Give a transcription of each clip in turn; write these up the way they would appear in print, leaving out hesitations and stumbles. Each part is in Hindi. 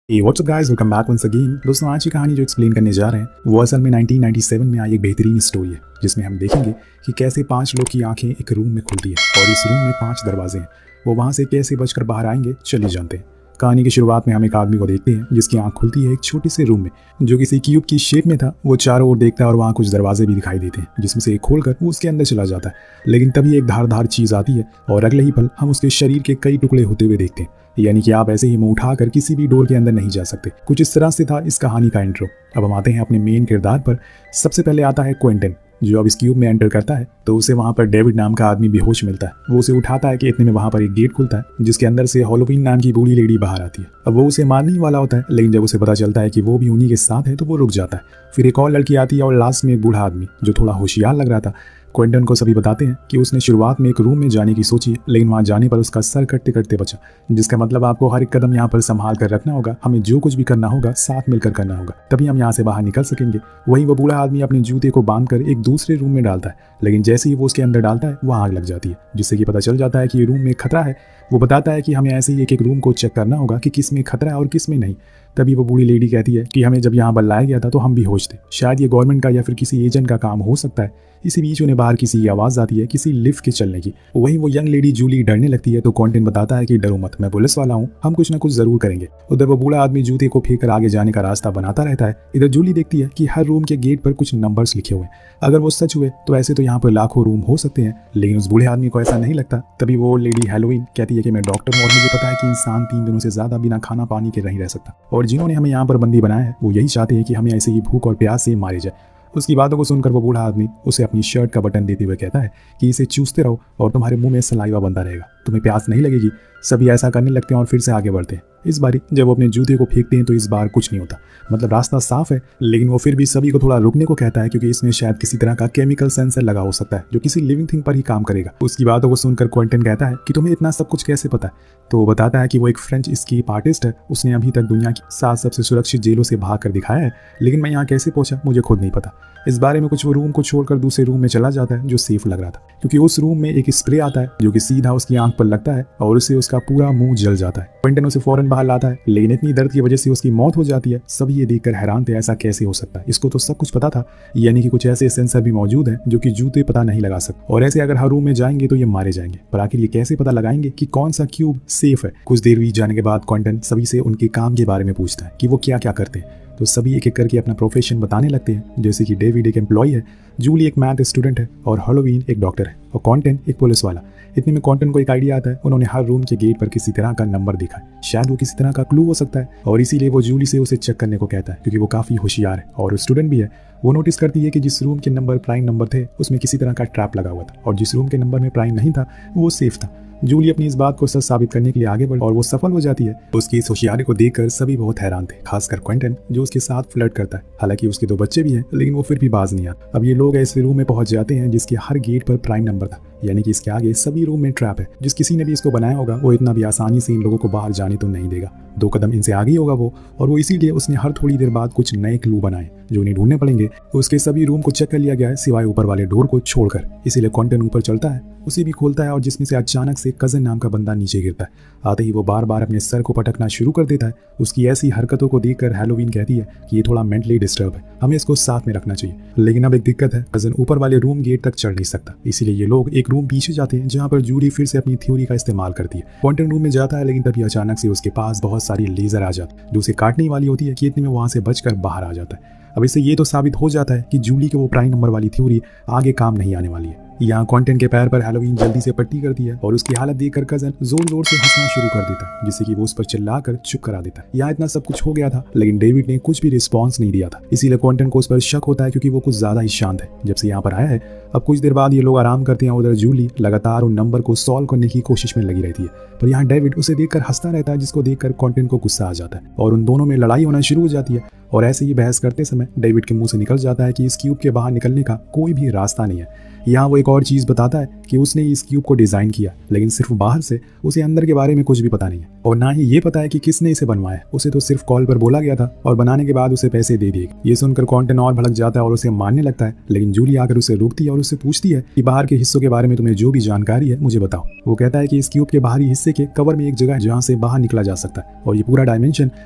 WhatsApp guys, welcome back once again. दोस्तों, आज की कहानी जो एक्सप्लेन करने जा रहे हैं वो असल में 1997 में आई एक बेहतरीन स्टोरी है, जिसमें हम देखेंगे कि कैसे 5 लोग की आंखें एक रूम में खुलती है और इस रूम में 5 दरवाजे हैं। वो वहाँ से कैसे बचकर बाहर आएंगे, चलिए जानते हैं। कहानी की शुरुआत में हम एक आदमी को देखते हैं जिसकी आंख खुलती है एक छोटे से रूम में जो किसी क्यूब की शेप में था। वो चारों ओर देखता है और वहाँ कुछ दरवाजे भी दिखाई देते हैं, जिसमें से एक खोलकर वो उसके अंदर चला जाता है। लेकिन तभी एक धारदार चीज आती है और अगले ही पल हम उसके शरीर के कई टुकड़े होते हुए देखते हैं। यानी कि आप ऐसे ही मुंह उठाकर किसी भी डोर के अंदर नहीं जा सकते। कुछ इस तरह से था इस कहानी का इंट्रो। अब हम आते हैं अपने मेन किरदार पर। सबसे पहले आता है क्विंटन, जो अब इस क्यूब में एंटर करता है तो उसे वहां पर डेविड नाम का आदमी बेहोश मिलता है। वो उसे उठाता है कि इतने में वहां पर एक गेट खुलता है जिसके अंदर से हैलोवीन नाम की बूढ़ी लेडी बाहर आती है। अब वो उसे मारने ही वाला होता है, लेकिन जब उसे पता चलता है कि वो भी उन्हीं के साथ है तो वो रुक जाता है। फिर एक और लड़की आती है और लास्ट में एक बूढ़ा आदमी जो थोड़ा होशियार लग रहा था। क्विंटन को सभी बताते हैं कि उसने शुरुआत में एक रूम में जाने की सोची, लेकिन वहां जाने पर उसका सर कटते कटते बचा। जिसका मतलब आपको हर एक कदम यहाँ पर संभाल कर रखना होगा। हमें जो कुछ भी करना होगा साथ मिलकर करना होगा, तभी हम यहाँ से बाहर निकल सकेंगे। वही वो बूढ़ा आदमी अपने जूते को बांधकर एक दूसरे रूम में डालता है, लेकिन जैसे ही वो उसके अंदर डालता है वहाँ आग लग जाती है, जिससे कि पता चल जाता है कि ये रूम में खतरा है। वो बताता है कि हमें ऐसे ही एक एक रूम को चेक करना होगा कि किस में खतरा है और किस में नहीं। तभी वो बूढ़ी लेडी कहती है कि हमें जब यहाँ पर लाया गया था तो हम भी होश थे, शायद ये गवर्नमेंट का या फिर किसी एजेंट का काम हो सकता है। इसी बीच उन्हें बाहर किसी की आवाज़ आती है, किसी लिफ्ट के चलने की। वहीं वो यंग लेडी जूली डरने लगती है तो क्विंटन बताता है कि डरो मत, मैं पुलिस वाला हूँ, हम कुछ ना कुछ जरूर करेंगे। उधर वो बूढ़ा आदमी जूते को फेंक कर आगे जाने का रास्ता बनाता रहता है। इधर जूली देखती है कि हर रूम के गेट पर कुछ नंबर्स लिखे हुए हैं। अगर वो सच हुए तो ऐसे तो यहाँ पर लाखों रूम हो सकते हैं, लेकिन उस बूढ़े आदमी को ऐसा नहीं लगता। तभी वो लेडी हैलोवीन कहती है कि मैं डॉक्टर हूँ और मुझे पता है कि इंसान 3 दिनों से ज्यादा बिना खाना पानी के नहीं रह सकता, और जिन्होंने हमें यहाँ पर बंदी बनाया है वो यही चाहते हैं कि हमें ऐसे ही भूख और प्यास से मारे जाए। उसकी बातों को सुनकर वो बूढ़ा आदमी उसे अपनी शर्ट का बटन देते हुए कहता है कि इसे चूसते रहो और तुम्हारे मुंह में सलाइवा बनता रहेगा, तुम्हें प्यास नहीं लगेगी। सभी ऐसा करने लगते हैं और फिर से आगे बढ़ते हैं। इस बारी जब वो अपने जूते को फेंकते हैं तो इस बार कुछ नहीं होता, मतलब रास्ता साफ है। लेकिन वो फिर भी सभी को थोड़ा रुकने को कहता है, क्योंकि इसमें शायद किसी तरह का केमिकल सेंसर लगा हो सकता है जो किसी लिविंग थिंग पर ही काम करेगा। उसकी बातों को सुनकर क्विंटन कहता है कि तुम्हें इतना सब कुछ कैसे पता है। तो वो बताता है कि वो एक फ्रेंच एस्केप आर्टिस्ट है, उसने अभी तक दुनिया की 7 सबसे सुरक्षित जेलों से भाग कर दिखाया है, लेकिन मैं यहाँ कैसे पहुंचा मुझे खुद नहीं पता। इस बारे में कुछ वो रूम को छोड़कर दूसरे रूम में चला जाता है जो सेफ लग रहा था, क्योंकि उस रूम में एक स्प्रे आता है जो कि सीधा उसकी आंख पर लगता है और उससे उसका पूरा मुंह जल जाता है। क्विंटन उसे फौरन बाहर लाता है, लेकिन इतनी दर्द की वजह से उसकी मौत हो जाती है। सभी ये देखकर हैरान थे, ऐसा कैसे हो सकता है। इसको तो सब कुछ पता था, यानी कि कुछ ऐसे सेंसर भी मौजूद हैं जो कि जूते पता नहीं लगा सकते, और ऐसे अगर हर रूम में जाएंगे तो ये मारे जाएंगे। पर आखिर ये कैसे पता लगाएंगे कि कौन सा क्यूब सेफ है। कुछ देर बीत जाने के बाद क्विंटन सभी से उनके काम के बारे में पूछता है कि वो क्या क्या करते हैं। तो सभी एक एक करके अपना प्रोफेशन बताने लगते हैं, जैसे कि डेविड एक एम्प्लॉय है, जूली एक मैथ स्टूडेंट है और हैलोवीन एक डॉक्टर है और क्विंटन एक पुलिस वाला। इतने में क्विंटन को एक आइडिया आता है। उन्होंने हर रूम के गेट पर किसी तरह का नंबर देखा है, शायद वो किसी तरह का क्लू हो सकता है, और इसीलिए वो जूली से उसे चेक करने को कहता है, क्योंकि वो काफी होशियार है और स्टूडेंट भी है। वो नोटिस करती है कि जिस रूम के नंबर प्राइम नंबर थे उसमें किसी तरह का ट्रैप लगा हुआ था, और जिस रूम के नंबर में प्राइम नहीं था वो सेफ था। जूली अपनी इस बात को सच साबित करने के लिए आगे बढ़ी और वो सफल हो जाती है। उसकी इस होशियारी को देखकर सभी बहुत हैरान थे, खासकर क्विंटन जो उसके साथ फ्लर्ट करता है। हालांकि उसके 2 बच्चे भी हैं, लेकिन वो फिर भी बाज नहीं आता। अब ये लोग ऐसे रूम में पहुंच जाते हैं जिसके हर गेट पर प्राइम नंबर था, यानी कि इसके आगे सभी रूम में ट्रैप है। जिस किसी ने भी इसको बनाया होगा वो इतना भी आसानी से इन लोगों को बाहर जाने तो नहीं देगा। 2 कदम इनसे आगे ही होगा वो, और वो इसीलिए उसने हर थोड़ी देर बाद कुछ नए क्लू बनाए जो उन्हें ढूंढने पड़ेंगे। उसके सभी रूम को चेक कर लिया गया है सिवाय ऊपर वाले डोर को छोड़कर। इसीलिए क्विंटन ऊपर चलता है, उसे भी खोलता है, और जिसमें से अचानक से कजन नाम का बंदा नीचे गिरता है। आते ही वो बार बार अपने सर को पटकना शुरू कर देता है। उसकी ऐसी हरकतों को देखकर हैलोवीन कहती है कि ये थोड़ा मेंटली डिस्टर्ब है, हमें इसको साथ में रखना चाहिए। लेकिन अब एक दिक्कत है, कजन ऊपर वाले रूम गेट तक चढ़ नहीं सकता, इसीलिए ये लोग एक रूम पीछे जाते हैं जहाँ पर जूली फिर से अपनी थ्योरी का इस्तेमाल करती है। क्विंटन रूम में जाता है, लेकिन तभी अचानक से उसके पास बहुत सारी लेजर आ जाती है जो उसे काटने वाली होती है कि इतने में वहां से बचकर बाहर आ जाता है। अब इससे ये तो साबित हो जाता है कि जूली के वो प्राइम नंबर वाली थ्योरी आगे काम नहीं आने वाली है। यहाँ क्विंटन के पैर पर हैलोवीन जल्दी से पट्टी करती है और उसकी हालत देखकर कजन जोर जोर से हंसना शुरू कर देता है, जिससे कि वो उस पर चिल्लाकर चुप करा देता है। यहाँ इतना सब कुछ हो गया था, लेकिन डेविड ने कुछ भी रिस्पॉन्स नहीं दिया था, इसीलिए क्विंटन को उस पर शक होता है, क्योंकि वो कुछ ज्यादा ही शांत है जब से यहाँ पर आया है। अब कुछ देर बाद ये लोग आराम करते हैं। उधर जूली लगातार उन नंबर को सॉल्व करने की कोशिश में लगी रहती है, पर यहाँ डेविड उसे देखकर हंसता रहता है, जिसको देखकर क्विंटन को गुस्सा आ जाता है और उन दोनों में लड़ाई होना शुरू हो जाती है। और ऐसे ही बहस करते समय डेविड के मुंह से निकल जाता है कि इस क्यूब के बाहर निकलने का कोई भी रास्ता नहीं है। यहाँ वो एक एक और चीज बताता है कि उसने इस क्यूब को डिजाइन किया, लेकिन सिर्फ बाहर से, उसे अंदर के बारे में कुछ भी पता नहीं है और ना ही ये पता है कि किसने इसे बनवाया। उसे तो सिर्फ कॉल पर बोला गया था और बनाने के बाद उसे पैसे दे दिए। ये सुनकर क्वांटन और भड़क जाता है और उसे मारने लगता है, लेकिन जूली आकर उसे रोकती है और उससे पूछती है कि बाहर के हिस्सों के बारे में तुम्हें जो भी जानकारी है मुझे बताओ। वो कहता है कि इस क्यूब के बाहरी हिस्से के कवर में एक जगह है जहाँ से बाहर निकला जा सकता है और ये पूरा डायमेंशन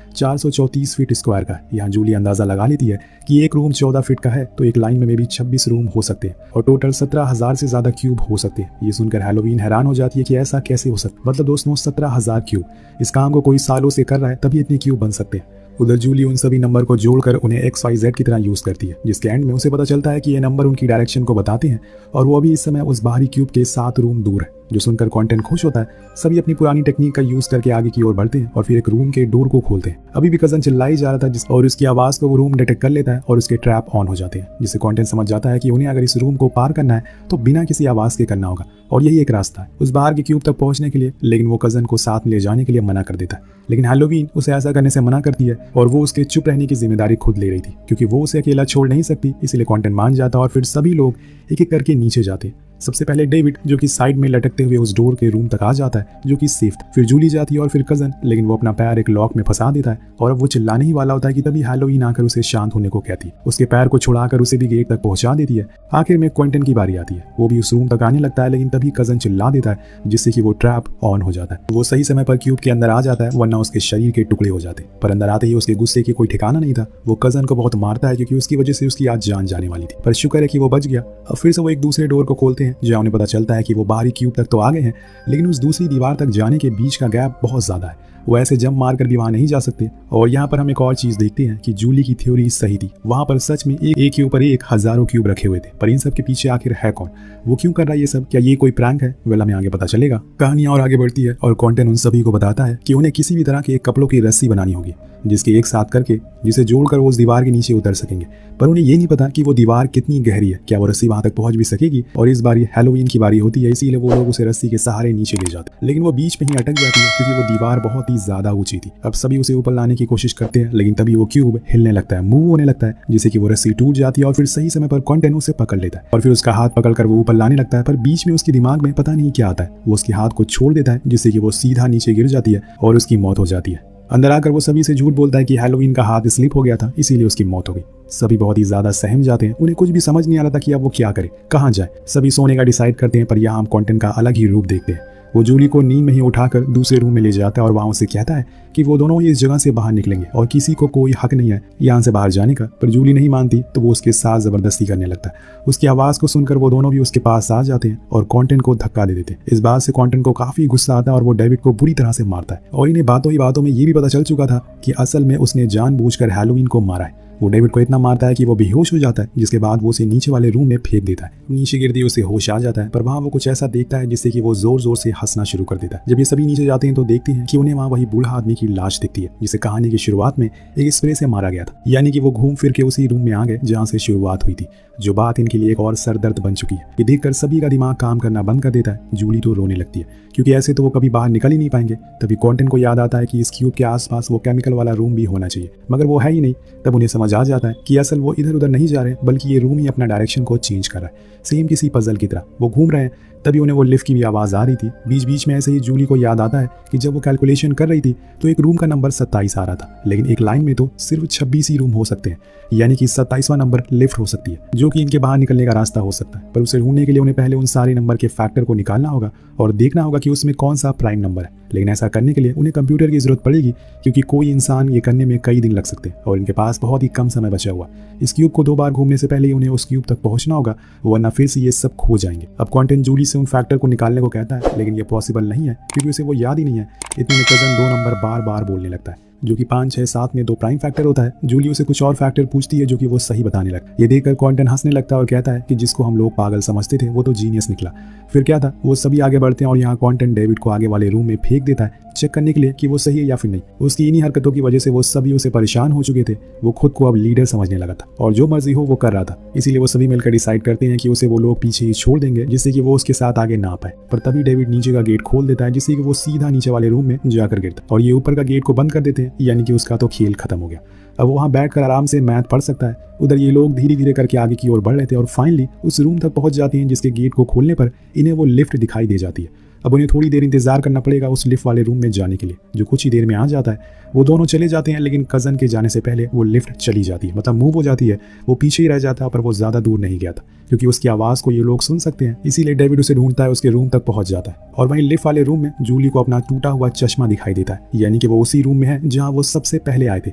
434 फीट स्क्वायर का है। यहाँ जूली अंदाजा लगा लेती है कि एक रूम 14 फीट का है तो एक लाइन में भी 26 रूम हो सकते हैं और टोटल 17,000 से ज्यादा क्यूब हो सकते हैं। ये सुनकर हैलोवीन हैरान हो जाती है कि ऐसा कैसे हो सकता है, मतलब दोस्तों 17,000 क्यूब। इस काम को कोई सालों से कर रहा है तभी इतने क्यूब बन सकते हैं। उधर जूली उन सभी नंबर को जोड़कर उन्हें XYZ की तरह यूज करती है, जिसके एंड में उसे पता चलता है कि ये नंबर उनकी डायरेक्शन को बताते हैं और वो अभी इस समय उस बाहरी क्यूब के 7 रूम दूर है। जो सुनकर कॉन्टेन खुश होता है। सभी अपनी पुरानी टेक्निक का यूज करके आगे की ओर बढ़ते हैं और फिर एक रूम के डोर को खोलते हैं। अभी भी कजन चिल्लाई जा रहा था और उसकी आवाज को वो रूम डिटेक्ट कर लेता है और उसके ट्रैप ऑन हो जाते हैं, जिससे कॉन्टेन समझ जाता है कि उन्हें अगर इस रूम को पार करना है तो बिना किसी आवाज के करना होगा और यही एक रास्ता है उस बाहर के क्यूब तक पहुंचने के लिए। लेकिन वो कजन को साथ में ले जाने के लिए मना कर देता है, लेकिन हैलोवीन उसे ऐसा करने से मना करती है और वो उसके चुप रहने की जिम्मेदारी खुद ले रही थी क्योंकि वो उसे अकेला छोड़ नहीं सकती। इसलिए कॉन्टेन मान जाता और फिर सभी लोग एक एक करके नीचे जाते। सबसे पहले डेविड जो कि साइड में लटकते हुए उस डोर के रूम तक आ जाता है जो कि सेफ था। फिर जूली जाती है और फिर कजन, लेकिन वो अपना पैर एक लॉक में फंसा देता है और अब वो चिल्लाने ही वाला होता है कि तभी हैलोवीन आकर उसे शांत होने को कहती है। उसके पैर को छुड़ाकर उसे भी गेट तक पहुंचा देती है। आखिर में क्विंटन की बारी आती है। वो भी उस रूम तक आने लगता है, लेकिन तभी कजन चिल्ला देता है जिससे कि वो ट्रैप ऑन हो जाता है। वो सही समय पर क्यूब के अंदर आ जाता है, वरना उसके शरीर के टुकड़े हो जाते। पर अंदर आते ही उसके गुस्से की कोई ठिकाना नहीं था। वो कजन को बहुत मारता है क्योंकि उसकी वजह से उसकी आज जान जाने वाली थी, पर शुक्र है कि वो बच गया। अब फिर से वो एक दूसरे डोर को खोलते हैं जहाँ उन्हें पता चलता है कि वो बाहरी क्यूब तक तो आ गए हैं, लेकिन उस दूसरी दीवार तक जाने के बीच का गैप बहुत ज्यादा है। वो ऐसे जंप मार कर भी वहां नहीं जा सकते। और यहाँ पर हम एक और चीज देखते हैं कि जूली की थ्योरी सही थी। वहां पर सच में एक के ऊपर एक हजारों क्यूब रखे हुए थे, पर इन सब के पीछे आखिर है कौन? वो क्यों कर रहा है ये सब? क्या ये कोई प्रैंक है? वेल हमें आगे पता चलेगा। कहानी और आगे बढ़ती है और कॉन्टेन उन सभी को बताता है कि उन्हें किसी भी तरह के कपड़ों की रस्सी बनानी होगी जिसके एक साथ करके जिसे जोड़कर वो उस दीवार के नीचे उतर सकेंगे। पर उन्हें ये नहीं पता कि वो दीवार कितनी गहरी है, क्या वो रस्सी वहां तक पहुंच भी सकेगी। और इस बार हैलोवीन की बारी होती है, इसीलिए वो लोग उसे रस्सी के सहारे नीचे ले जाते हैं, लेकिन वो बीच में ही अटक जाती है क्योंकि वो दीवार बहुत ही ज्यादा ऊंची थी। अब सभी उसे ऊपर लाने की कोशिश करते हैं, लेकिन तभी वो क्यूब हिलने लगता है, मूव होने लगता है, जिससे कि वो रस्सी टूट जाती है और फिर सही समय पर कॉन्टेन उसे पकड़ लेता है और फिर उसका हाथ पकड़कर वो ऊपर लाने लगता है। पर बीच में उसके दिमाग में पता नहीं क्या आता है, वो उसके हाथ को छोड़ देता है, जिससे कि वो सीधा नीचे गिर जाती है और उसकी मौत हो जाती है। अंदर आकर वो सभी से झूठ बोलता है कि हैलोवीन का हाथ स्लिप हो गया था, इसीलिए उसकी मौत हो गई। सभी बहुत ही ज्यादा सहम जाते हैं। उन्हें कुछ भी समझ नहीं आ रहा था कि अब वो क्या करे, कहाँ जाए। सभी सोने का डिसाइड करते हैं, पर यहाँ हम कॉन्टेन का अलग ही रूप देखते हैं। वो जूली को नींद में ही उठाकर दूसरे रूम में ले जाता है और वहां उसे कहता है कि वो दोनों ही इस जगह से बाहर निकलेंगे और किसी को कोई हक नहीं है यहाँ से बाहर जाने का। पर जूली नहीं मानती तो वो उसके साथ जबरदस्ती करने लगता है। उसकी आवाज को सुनकर वो दोनों भी उसके पास आ जाते हैं और कॉन्टेन को धक्का दे देते हैं। इस बात से कॉन्टेन को काफी गुस्सा आता है और वो डेविड को बुरी तरह से मारता है। और इन्हें बातों ही बातों में ये भी पता चल चुका था कि असल में उसने जानबूझकर हैलोवीन को मारा है। वो डेविड को इतना मारता है कि वो बेहोश हो जाता है, जिसके बाद वो उसे नीचे वाले रूम में फेंक देता है। नीचे गिरते उसे होश आ जाता है, पर वहाँ वो कुछ ऐसा देखता है जिससे कि वो जोर जोर से हंसना शुरू कर देता है। जब ये सभी नीचे जाते हैं तो देखते हैं कि उन्हें वहाँ वही बूढ़ा आदमी की लाश दिखती है जिसे कहानी की शुरुआत में एक स्प्रे से मारा गया था। यानी कि वो घूम फिर के उसी रूम में आ गए जहाँ से शुरुआत हुई थी, जो बात इनके लिए एक और सरदर्द बन चुकी है। ये देखकर सभी का दिमाग काम करना बंद कर देता है। जूली तो रोने लगती है क्योंकि ऐसे तो वो कभी बाहर निकल ही नहीं पाएंगे। तभी कॉन्टेन को याद आता है कि इस क्यूब के आसपास वो केमिकल वाला रूम भी होना चाहिए, मगर वो है ही नहीं। तब उन्हें समझ आ जाता है कि असल वो इधर उधर नहीं जा रहे, बल्कि ये रूम ही अपना डायरेक्शन को चेंज कर रहा है, सेम किसी पजल की तरह वो घूम रहे हैं। तभी उन्हें वो लिफ्ट की भी आवाज़ आ रही थी। बीच बीच में ऐसे ही जूली को याद आता है कि जब वो कैलकुलेशन कर रही थी तो एक रूम का नंबर 27 आ रहा था, लेकिन एक लाइन में तो सिर्फ 26 ही रूम हो सकते हैं, यानी कि 27वां नंबर लिफ्ट हो सकती है, जो कि इनके बाहर निकलने का रास्ता हो सकता है। पर उसे ढूंढने के लिए उन्हें पहले उन सारे नंबर के फैक्टर को निकालना होगा और देखना होगा कि उसमें कौन सा प्राइम नंबर है। लेकिन ऐसा करने के लिए उन्हें कंप्यूटर की जरूरत पड़ेगी, क्योंकि कोई इंसान ये करने में कई दिन लग सकते हैं और इनके पास बहुत ही कम समय बचा हुआ। इस क्यूब को 2 बार घूमने से पहले ही उन्हें उस क्यूब तक पहुंचना होगा, वरना फिर से ये सब खो जाएंगे। अब कॉन्टेन जूली से उन फैक्टर को निकालने को कहता है, लेकिन ये पॉसिबल नहीं है क्योंकि उसे वो याद ही नहीं है। इतने में कजन 2 नंबर बार बार बोलने लगता है, जो कि 5, 6, 7 में 2 प्राइम फैक्टर होता है। जूली उसे कुछ और फैक्टर पूछती है जो कि वो सही बताने लगता है। ये देखकर कॉन्टेन हंसने लगता है और कहता है कि जिसको हम लोग पागल समझते थे वो तो जीनियस निकला। फिर क्या था, वो सभी आगे बढ़ते हैं और यहाँ कॉन्टेन डेविड को आगे वाले रूम में फेंक देता है चेक करने के लिए कि वो सही है या फिर नहीं। उसकी इन्हीं हरकतों की वजह से वो सभी उसे परेशान हो चुके थे। वो खुद को अब लीडर समझने लगा था और जो मर्जी हो वो कर रहा था। इसीलिए वो सभी मिलकर डिसाइड करते हैं कि उसे वो लोग पीछे ही छोड़ देंगे, जिससे कि वो उसके साथ आगे ना पाए। पर तभी डेविड नीचे का गेट खोल देता है, जिससे कि वो सीधा नीचे वाले रूम में जाकर गिरता है और ये ऊपर का गेट को बंद कर देते हैं। है, यानी कि उसका तो खेल खत्म हो गया। अब वो वहाँ बैठकर आराम से मैथ पढ़ सकता है। उधर ये लोग धीरे धीरे करके आगे की ओर बढ़ रहे थे और फाइनली उस रूम तक पहुंच जाते हैं जिसके गेट को खोलने पर इन्हें वो लिफ्ट दिखाई दे जाती है। अब उन्हें थोड़ी देर इंतजार करना पड़ेगा उस लिफ्ट वाले रूम में जाने के लिए, जो कुछ ही देर में आ जाता है। वो दोनों चले जाते हैं, लेकिन कज़न के जाने से पहले वो लिफ्ट चली जाती है, मतलब मूव हो जाती है। वो पीछे ही रह जाता है, पर वो ज़्यादा दूर नहीं गया था क्योंकि उसकी आवाज़ को ये लोग सुन सकते हैं। इसीलिए डेविड उसे ढूंढता है, उसके रूम तक पहुंच जाता है और वहीं लिफ्ट वाले रूम में जूली को अपना टूटा हुआ चश्मा दिखाई देता है, यानी कि वो उसी रूम में है जहाँ वो सबसे पहले आए थे।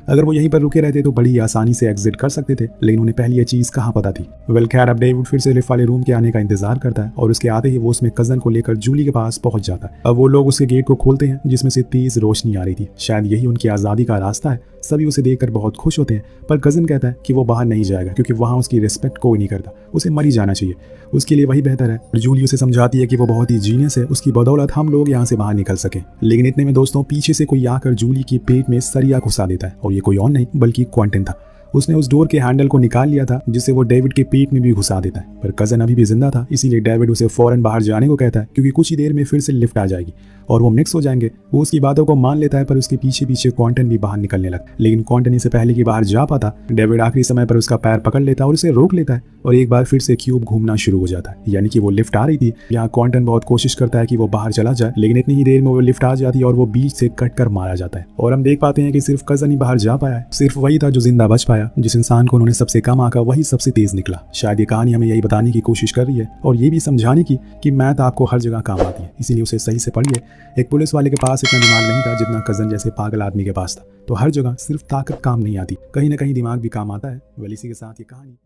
अगर वो यहीं पर रुके रहते तो बड़ी आसानी से एग्जिट कर सकते थे, लेकिन उन्हें पहले ये चीज़ कहाँ पता थी। वेल खैर, अब डेविड फिर से लिफ्ट वाले रूम के आने का इंतजार करता है और उसके आते ही वो उसमें कज़न को लेकर जूली के पास पहुंच जाता है। अब वो लोग उसके गेट को खोलते हैं जिसमें से तेज रोशनी आ रही थी, शायद यही उनकी आज़ादी का रास्ता है। सभी उसे देखकर बहुत खुश होते हैं, पर कज़न कहता है कि वो बाहर नहीं जाएगा क्योंकि वहाँ उसकी रिस्पेक्ट कोई नहीं करता, उसे मर ही जाना चाहिए, उसके लिए वही बेहतर है। जूली उसे समझाती है कि वो बहुत ही जीनियस है, उसकी बदौलत हम लोग यहाँ से बाहर निकल सके। लेकिन इतने में दोस्तों पीछे से कोई आकर जूली की पेट में सरिया घुसा देता है और ये कोई और नहीं बल्कि क्विंटन था। उसने उस डोर के हैंडल को निकाल लिया था जिससे वो डेविड के पेट में भी घुसा देता है, पर कज़न अभी भी जिंदा था, इसीलिए डेविड उसे फौरन बाहर जाने को कहता है क्योंकि कुछ ही देर में फिर से लिफ्ट आ जाएगी और वो मिक्स हो जाएंगे। वो उसकी बातों को मान लेता है, पर उसके पीछे पीछे क्विंटन भी बाहर निकलने लगता, लेकिन क्विंटन इससे पहले कि बाहर जा पाता, डेविड आखिरी समय पर उसका पैर पकड़ लेता है और उसे रोक लेता है और एक बार फिर से क्यूब घूमना शुरू हो जाता है, यानी कि वो लिफ्ट आ रही थी। यहाँ क्विंटन बहुत कोशिश करता है कि वो बाहर चला जाए, लेकिन इतनी ही देर में वो लिफ्ट आ जाती है और वो बीच से कट कर मारा जाता है और हम देख पाते हैं कि सिर्फ कज़न ही बाहर जा पाया है, सिर्फ वही था जो जिंदा बच पाया। जिस इंसान को उन्होंने सबसे कम आंका वही सबसे तेज निकला। शायद ये कहानी हमें यही बताने की कोशिश कर रही है और ये भी समझाने की कि मैथ आपको हर जगह काम आती है, इसीलिए उसे सही से पढ़िए। एक पुलिस वाले के पास इतना दिमाग नहीं था जितना कज़न जैसे पागल आदमी के पास था, तो हर जगह सिर्फ ताकत काम नहीं आती, कहीं ना कहीं दिमाग भी काम आता है। वेल इसी के साथ ये कहानी